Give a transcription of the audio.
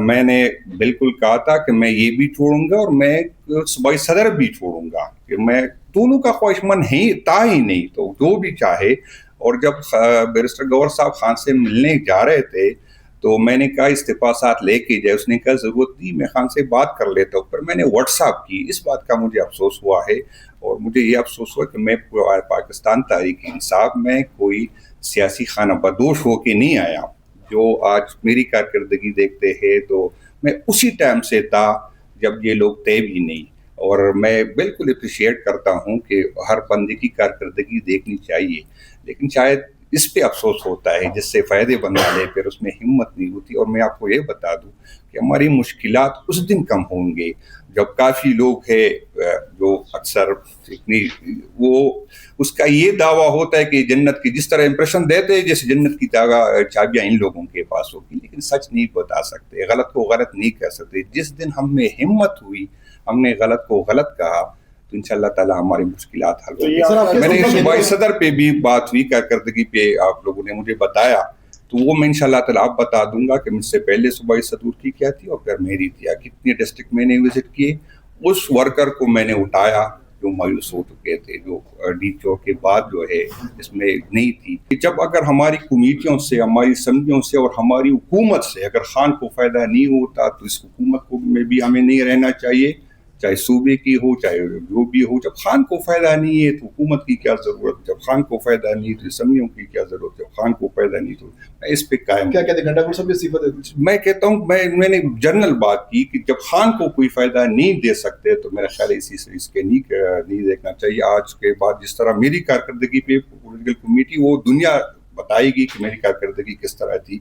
میں نے بالکل کہا تھا کہ میں یہ بھی چھوڑوں گا اور میں صوبائی صدر بھی چھوڑوں گا، کہ میں دونوں کا خواہش مند تھا ہی نہیں، تو جو بھی چاہے. اور جب بیرسٹر گور صاحب خان سے ملنے جا رہے تھے تو میں نے کہا استفسارات لے کے جائے. اس نے کہا ضرورت نہیں، میں خان سے بات کر لیتا ہوں. پر میں نے واٹس ایپ کی. اس بات کا مجھے افسوس ہوا ہے، اور مجھے یہ افسوس ہوا کہ میں پاکستان تحریک انصاف میں کوئی سیاسی خانہ بدوش ہو کے نہیں آیا. جو آج میری کارکردگی دیکھتے ہیں تو میں اسی ٹائم سے تھا جب یہ لوگ تھے بھی نہیں. اور میں بالکل اپریشیٹ کرتا ہوں کہ ہر بندے کی کارکردگی دیکھنی چاہیے، لیکن شاید اس پہ افسوس ہوتا ہے جس سے فائدے بنا لے پھر اس میں ہمت نہیں ہوتی. اور میں آپ کو یہ بتا دوں کہ ہماری مشکلات اس دن کم ہوں گے جب کافی لوگ ہیں جو اکثر وہ اس کا یہ دعویٰ ہوتا ہے کہ جنت کی جس طرح امپریشن دیتے ہیں جیسے جنت کی چابیاں ان لوگوں کے پاس ہوگی، لیکن سچ نہیں بتا سکتے، غلط کو غلط نہیں کہہ سکتے. جس دن ہم میں ہمت ہوئی، ہم نے غلط کو غلط کہا، تو انشاءاللہ تعالیٰ ہماری مشکلات حل ہوگی. میں نے صوبائی صدر پہ بھی بات ہوئی، کارکردگی پہ آپ لوگوں نے مجھے بتایا، تو وہ میں انشاءاللہ تعالیٰ آپ بتا دوں گا کہ مجھ سے پہلے صوبائی صدور کی کیا تھی اور پھر میری تھی. کتنے ڈسٹرکٹ میں نے وزٹ کیے، اس ورکر کو میں نے اٹھایا جو مایوس ہو چکے تھے، جو ڈی چوک کے بعد جو ہے اس میں نہیں تھی. جب اگر ہماری کمیٹیوں سے، ہماری اسمبلیوں سے اور ہماری حکومت سے اگر خان کو فائدہ نہیں ہوتا تو اس حکومت کو میں بھی ہمیں نہیں رہنا چاہیے، چاہے صوبے کی ہو چاہے جو بھی ہو. جب خان کو فائدہ نہیں ہے تو حکومت کی کیا ضرورت؟ جب خان کو فائدہ نہیں تو اسمبلیوں کی کیا ضرورت؟ جب خان کو فائدہ نہیں تو میں اس پہ قائم. کیا کہتے ہیں گھنٹا گھر صاحب استعفیٰ دے دیجیے. میں کہتا ہوں میں نے جنرل بات کی کہ جب خان کو کوئی فائدہ نہیں دے سکتے تو میرا خیال ہے اس کے نہیں دیکھنا چاہیے. آج کے بعد جس طرح میری کارکردگی پہ پولیٹیکل کمیٹی وہ دنیا بتائے گی کہ میری کارکردگی کس طرح تھی.